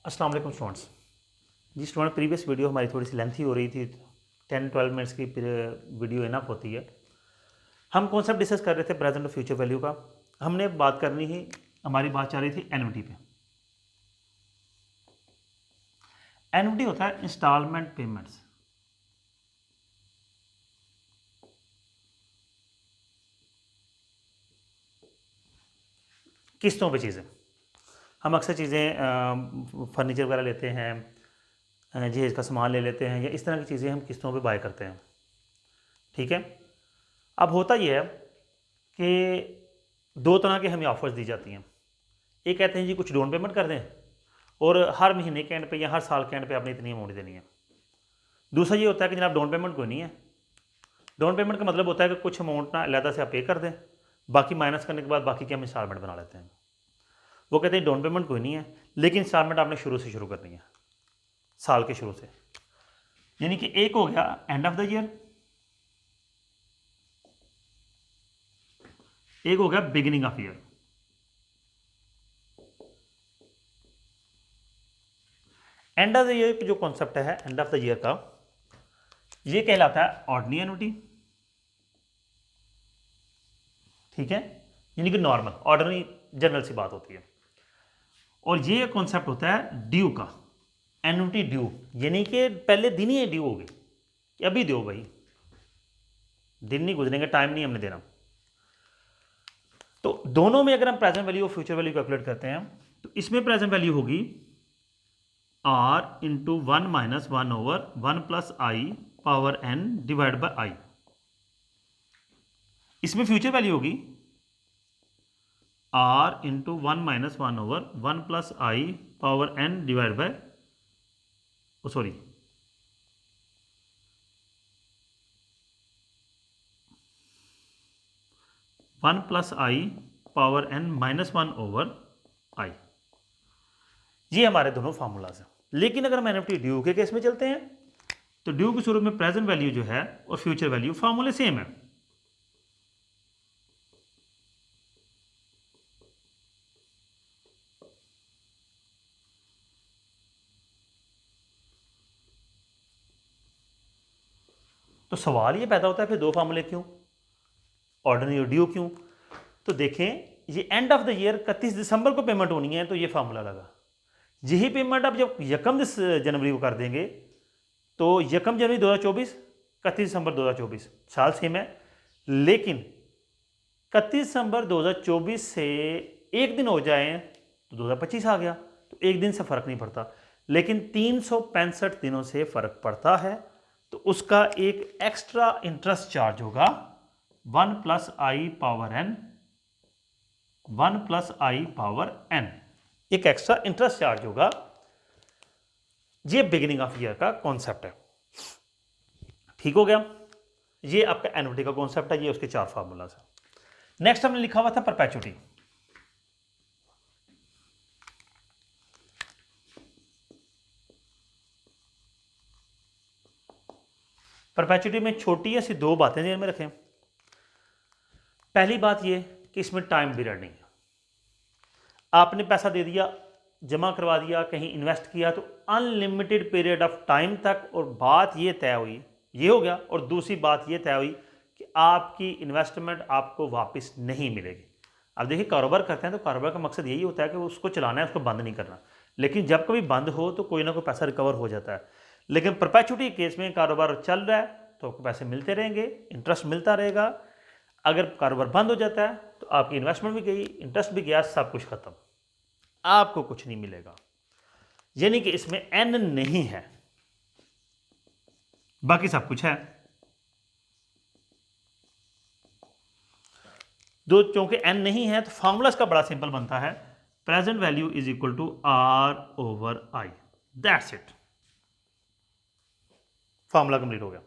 अस्सलाम वालेकुम स्टूडेंट्स। जी student, previous video हमारी थोड़ी सी लेंथी हो रही थी, 10-12 मिनट्स की वीडियो इनफ होती है। हम कॉन्सेप्ट डिस्कस कर रहे थे प्रेजेंट और फ्यूचर वैल्यू का। हमने बात करनी ही, हमारी बात चल रही थी एनयूटी पे। एनयूटी होता है इंस्टॉलमेंट पेमेंट्स। किस्तों पे चीज़ें, हम अक्सर चीज़ें फर्नीचर वगैरह लेते हैं, जहेज का सामान ले लेते हैं, या इस तरह की चीज़ें हम किस्तों पे बाय करते हैं। ठीक है। अब होता यह है कि दो तरह के हमें ऑफर्स दी जाती हैं। एक कहते हैं जी कुछ डाउन पेमेंट कर दें और हर महीने के एंड पे या हर साल के एंड पे आपने इतनी अमाउंट देनी है। दूसरा ये होता है कि जनाब डाउन पेमेंट कोई नहीं है। डाउन पेमेंट का मतलब होता है कि कुछ अमाउंट ना अलहदा से आप पे कर दें, बाकी माइनस करने के बाद बाकी के हम इंस्टॉलमेंट बना लेते हैं। वो कहते हैं डाउन पेमेंट कोई नहीं है, लेकिन इंस्टॉलमेंट आपने शुरू से शुरू करनी है, साल के शुरू से। यानी कि एक हो गया एंड ऑफ द ईयर, एक हो गया beginning of year. End of the year जो कॉन्सेप्ट है एंड ऑफ द ईयर का, ये कहलाता है ऑर्डिनरी एन्युटी। ठीक है, यानी कि नॉर्मल ऑर्डिनरी जनरल सी बात होती है। और ये कॉन्सेप्ट होता है ड्यू का, एन्युटी ड्यू, यानी कि पहले दिन ही ड्यू होगी कि अभी दो भाई, दिन नहीं गुजरेंगे, टाइम नहीं हमने देना। तो दोनों में अगर हम प्रेजेंट वैल्यू और फ्यूचर वैल्यू कैलकुलेट करते हैं तो इसमें प्रेजेंट वैल्यू होगी r into 1-1/1 + i⁻n divide by I. इसमें फ्यूचर वैल्यू होगी r into 1-1/1 + i⁻n divide by 1 + i⁻n-1/i। ये हमारे दोनों फार्मूलाज हैं। लेकिन अगर हम एनएफटी ड्यू के केस में चलते हैं तो ड्यू के स्वरूप में प्रेजेंट वैल्यू जो है और फ्यूचर वैल्यू फार्मूले सेम है। तो सवाल ये पैदा होता है फिर दो फार्मूले क्यों, ऑर्डिनरी और ड्यू क्यों? तो देखें, ये एंड ऑफ द ईयर 31 दिसंबर को पेमेंट होनी है, तो ये फार्मूला लगा। यही पेमेंट आप जब 1 जनवरी को कर देंगे तो 1 जनवरी 2024, 31 दिसंबर 2024, साल सेम है। लेकिन 31 दिसंबर 2024 से एक दिन हो जाए तो 2025 आ गया, तो एक दिन से फर्क नहीं पड़ता। लेकिन 365 दिनों से फर्क पड़ता है, तो उसका एक एक्स्ट्रा इंटरेस्ट चार्ज होगा 1 + i⁻n, 1 + i⁻n, एक एक्स्ट्रा इंटरेस्ट चार्ज होगा। ये बिगिनिंग ऑफ ईयर का कॉन्सेप्ट है। ठीक हो गया, ये आपका एन्युटी का कॉन्सेप्ट है, ये उसके 4 फार्मूलाज हैं। नेक्स्ट हमने लिखा हुआ था परपेचुटी। परपेचुटी में छोटी ऐसी दो बातें ध्यान में रखें। पहली बात ये कि इसमें टाइम पीरियड नहीं है। आपने पैसा दे दिया, जमा करवा दिया, कहीं इन्वेस्ट किया, तो अनलिमिटेड पीरियड ऑफ टाइम तक। और बात ये तय हुई, ये हो गया। और दूसरी बात ये तय हुई कि आपकी इन्वेस्टमेंट आपको वापस नहीं मिलेगी। अब देखिए, कारोबार करते हैं तो कारोबार का मकसद यही होता है कि उसको चलाना है, उसको बंद नहीं करना। लेकिन जब कभी बंद हो तो कोई ना कोई पैसा रिकवर हो जाता है। लेकिन परपेचुटी केस में कारोबार चल रहा है तो आपको पैसे मिलते रहेंगे, इंटरेस्ट मिलता रहेगा। अगर कारोबार बंद हो जाता है तो आपकी इन्वेस्टमेंट भी गई, इंटरेस्ट भी गया, सब कुछ खत्म, आपको कुछ नहीं मिलेगा। यानी कि इसमें एन नहीं है, बाकी सब कुछ है। दो, क्योंकि एन नहीं है तो फॉर्मूला इसका बड़ा सिंपल बनता है, present value is equal to r/i। That's it, formula complete हो गया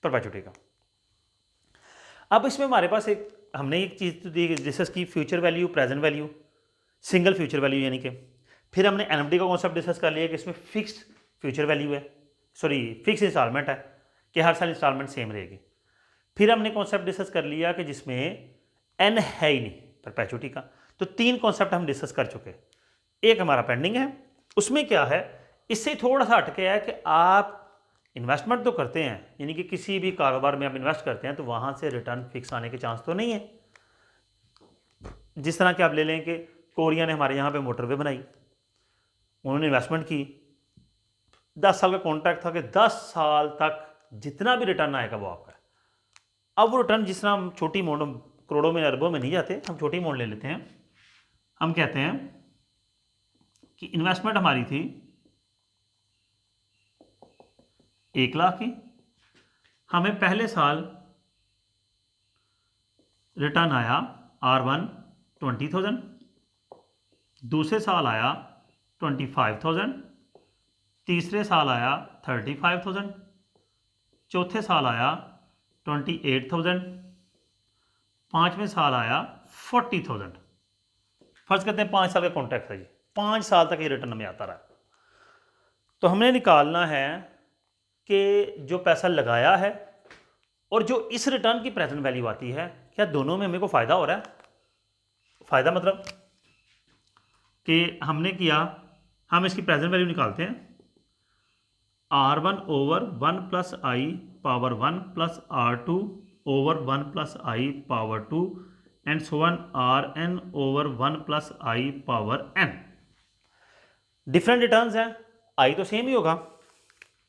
परपेचुटी का। अब इसमें हमारे पास एक, हमने एक चीज तो डिस्कस की, future value, present value, single future value, यानी कि फिर हमने एनएफटी का कॉन्सेप्ट डिस्कस कर लिया कि इसमें फिक्स्ड फ्यूचर वैल्यू है, फिक्स इंस्टॉलमेंट है कि हर साल इंस्टॉलमेंट सेम रहेगी। फिर हमने कॉन्सेप्ट डिस्कस कर लिया कि जिसमें एन है ही नहीं परपेचुटी का। तो 3 कॉन्सेप्ट हम डिस्कस कर चुके। एक हमारा पेंडिंग है, उसमें क्या है, इससे थोड़ा सा हटके है कि आप इन्वेस्टमेंट तो करते हैं, यानी कि किसी भी कारोबार में आप इन्वेस्ट करते हैं तो वहाँ से रिटर्न फिक्स आने के चांस तो नहीं है। जिस तरह के आप ले लें कि कोरिया ने हमारे यहाँ पे मोटरवे बनाई, उन्होंने इन्वेस्टमेंट की, 10 साल का कॉन्ट्रैक्ट था कि 10 साल तक जितना भी रिटर्न आएगा वो आपका है। अब वो रिटर्न जिस तरह हम छोटी अमाउंट, करोड़ों में अरबों में नहीं जाते, हम छोटी अमाउंट ले लेते हैं। हम कहते हैं कि इन्वेस्टमेंट हमारी थी 1 लाख की, हमें पहले साल रिटर्न आया R1 20,000, दूसरे साल आया 25,000, तीसरे साल आया 35,000, चौथे साल आया 28,000, पाँचवें साल आया 40,000। फर्ज करते हैं 5 साल का कॉन्ट्रैक्ट है जी, 5 साल तक ये रिटर्न हमें आता रहा। तो हमने निकालना है कि जो पैसा लगाया है और जो इस रिटर्न की प्रेजेंट वैल्यू आती है, क्या दोनों में हमें को फ़ायदा हो रहा है? फ़ायदा मतलब कि हमने किया, हम इसकी प्रेजेंट वैल्यू निकालते हैं, R1 over 1 plus I power 1 plus R2 over 1 plus I power 2 and so on Rn over 1 plus I power n। Different returns हैं, आई तो सेम ही होगा।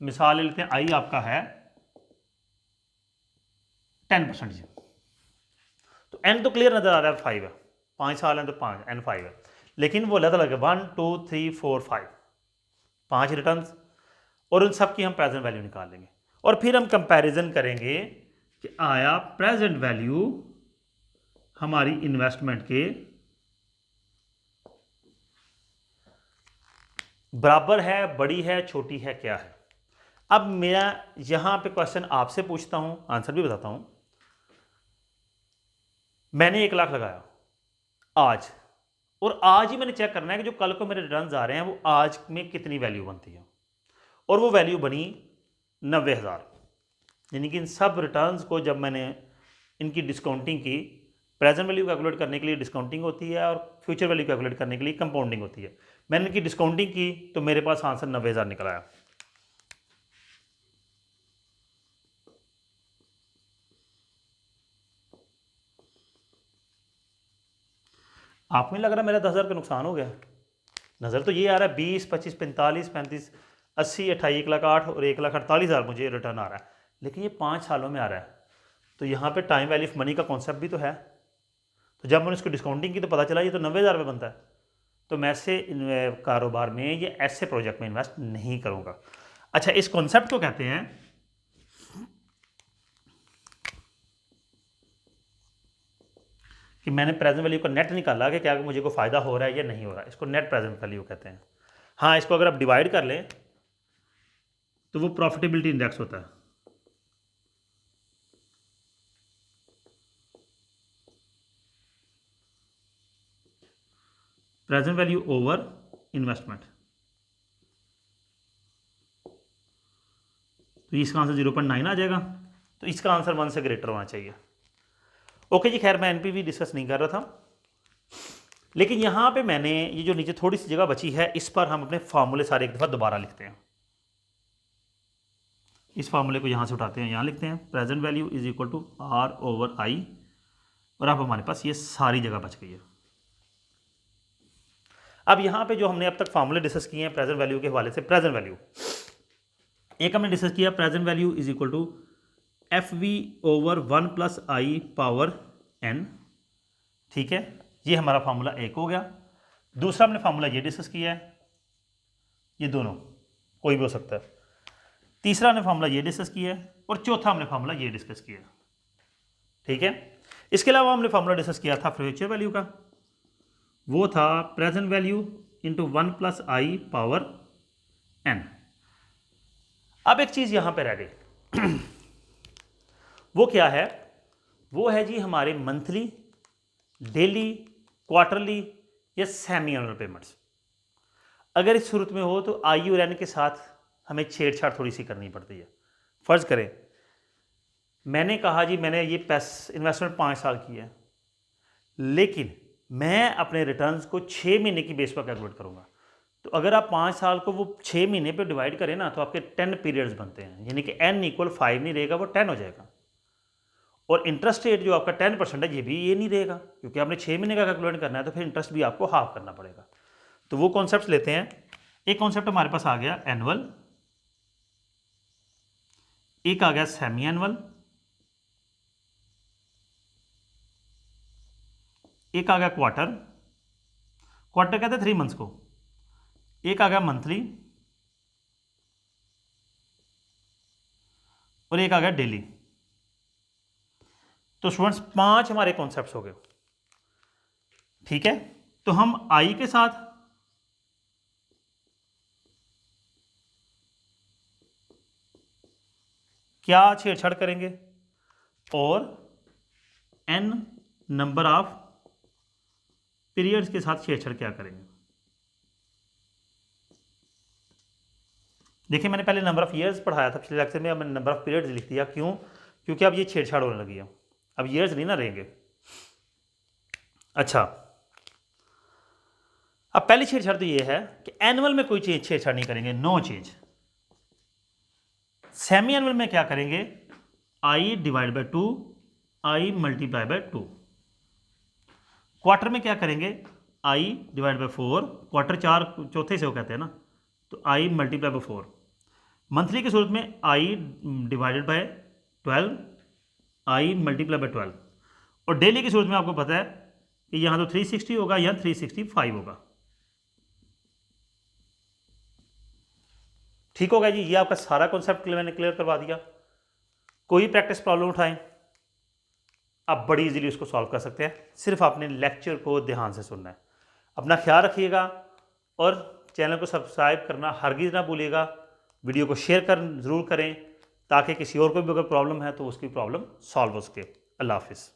मिसाल ले लेते हैं, आई आपका है 10%, तो n तो क्लियर नजर आ रहा है 5 है, 5 साल है तो 5, n 5 है, लेकिन वो अलग अलग है 1 2 3 4 5, 5 रिटर्न्स, और उन सब की हम प्रेजेंट वैल्यू निकाल लेंगे और फिर हम कंपैरिजन करेंगे कि आया प्रेजेंट वैल्यू हमारी इन्वेस्टमेंट के बराबर है, बड़ी है, छोटी है, क्या है। अब मैं यहां पे क्वेश्चन आपसे पूछता हूं, आंसर भी बताता हूं। मैंने 1 लाख लगाया आज, और आज ही मैंने चेक करना है कि जो कल को मेरे रिटर्न्स आ रहे हैं वो आज में कितनी वैल्यू बनती है, और वो वैल्यू बनी 90,000। यानी कि इन सब रिटर्न्स को जब मैंने इनकी डिस्काउंटिंग की, प्रेजेंट वैल्यू कैलकुलेट करने के लिए डिस्काउंटिंग होती है और फ्यूचर वैल्यू कैलकुलेट करने के लिए कंपाउंडिंग होती है, मैंने इनकी डिस्काउंटिंग की तो मेरे पास आंसर 90,000 निकल आया। आपको नहीं लग रहा मेरा 10,000 का नुकसान हो गया? नज़र तो ये आ रहा है 20 25 45 35 80 28 1,08,000 और 1,48,000 मुझे रिटर्न आ रहा है, लेकिन ये 5 सालों में आ रहा है। तो यहाँ पे टाइम वैल्यू ऑफ मनी का कॉन्सेप्ट भी तो है। तो जब मैंने इसको डिस्काउंटिंग की तो पता चला ये तो 90,000 रुपये बनता है। तो मैं ऐसे कारोबार में, ये ऐसे प्रोजेक्ट में इन्वेस्ट नहीं करूँगा। अच्छा, इस कॉन्सेप्ट को कहते हैं कि मैंने प्रेजेंट वैल्यू का नेट निकाला कि क्या मुझे को फ़ायदा हो रहा है या नहीं हो रहा है, इसको नेट प्रेजेंट वैल्यू कहते हैं। हाँ, इसको अगर आप डिवाइड कर लें तो वो प्रॉफिटेबिलिटी इंडेक्स होता है। प्रेजेंट वैल्यू ओवर इन्वेस्टमेंट, तो इसका आंसर 0.9 आ जाएगा, तो इसका आंसर 1 से ग्रेटर होना चाहिए। ओके जी, खैर मैं एनपीवी डिस्कस नहीं कर रहा था, लेकिन यहाँ पे मैंने ये जो नीचे थोड़ी सी जगह बची है, इस पर हम अपने फार्मूले सारे एक दफ़ा दोबारा लिखते हैं। इस फार्मूले को यहाँ से उठाते हैं, यहाँ लिखते हैं present value is equal to R over I, और अब हमारे पास ये सारी जगह बच गई है। अब यहाँ पे जो हमने अब तक फार्मूले डिस्कस किए हैं प्रेजेंट वैल्यू के हवाले से, प्रेजेंट वैल्यू एक हमने डिस्कस किया, present value is equal to FV over 1 plus I power n, ठीक है, ये हमारा फार्मूला एक हो गया। दूसरा हमने फार्मूला ये डिस्कस किया है, ये दोनों कोई भी हो सकता है। तीसरा हमने फार्मूला ये डिस्कस किया है, और चौथा हमने फार्मूला ये डिस्कस किया है, ठीक है। इसके अलावा हमने फार्मूला डिस्कस किया था फ्यूचर वैल्यू का, वो था present value into 1 plus I power n। अब एक चीज़ यहाँ पे रह गई वो क्या है? वो है जी हमारे मंथली, डेली, क्वार्टरली या सेमी एनुअल पेमेंट्स। अगर इस सूरत में हो तो आई और एन के साथ हमें छेड़छाड़ थोड़ी सी करनी पड़ती है। फ़र्ज़ करें मैंने कहा जी मैंने ये इन्वेस्टमेंट 5 साल की है, लेकिन मैं अपने रिटर्न्स को 6 महीने की बेस पर कैलकुलेट करूँगा, तो अगर आप 5 साल को वो 6 महीने पे डिवाइड करें ना तो आपके 10 पीरियड्स बनते हैं, यानी कि n इक्वल 5 नहीं रहेगा, वो 10 हो जाएगा। और इंटरेस्ट रेट जो आपका 10% है ये नहीं रहेगा, क्योंकि आपने 6 महीने का कैलकुलेट करना है तो फिर इंटरेस्ट भी आपको हाफ करना पड़ेगा। तो वो कॉन्सेप्ट लेते हैं। एक कॉन्सेप्ट हमारे पास आ गया एनुअल, एक आ गया सेमी एनुअल, एक आ गया क्वार्टर, क्वार्टर कहते हैं 3 मंथ्स को, एक आ गया मंथली, और एक आ गया डेली। तो स्टूडेंट्स 5 हमारे कॉन्सेप्ट्स हो गए, ठीक है। तो हम आई के साथ क्या छेड़छाड़ करेंगे और n नंबर ऑफ पीरियड्स के साथ छेड़छाड़ क्या करेंगे। देखिए मैंने पहले नंबर ऑफ ईयर्स पढ़ाया था पिछले लेक्चर में, अब मैंने नंबर ऑफ पीरियड्स लिख दिया। क्यों? क्योंकि अब ये छेड़छाड़ होने लगी है, अब ईयर्स नहीं ना रहेंगे। अच्छा, अब पहली छेड़छाड़ तो ये है कि एनुअल में कोई चीज छेड़छाड़ नहीं करेंगे, नो चेंज। सेमी एनुअल में क्या करेंगे, I divide by 2, I multiply bye 2। Quarter में क्या करेंगे, आई डिवाइड बाय 4, क्वार्टर 4 चौथे से वो कहते हैं ना, तो आई मल्टीप्लाई बाय 4। मंथली की सूरत में I divided by 12, I multiply by 12। और डेली की सूरत में आपको पता है कि यहाँ तो 360 होगा, यहाँ 365 होगा। ठीक होगा जी, ये आपका सारा कॉन्सेप्ट मैंने क्लियर करवा दिया। कोई प्रैक्टिस प्रॉब्लम उठाएं, आप बड़ी इजीली उसको सॉल्व कर सकते हैं। सिर्फ आपने लेक्चर को ध्यान से सुनना है। अपना ख्याल रखिएगा और चैनल को सब्सक्राइब करना हरगिज़ ना भूलिएगा। वीडियो को शेयर ज़रूर करें ताकि किसी और को भी अगर प्रॉब्लम है तो उसकी प्रॉब्लम सॉल्व हो सके। अल्लाह हाफिज़।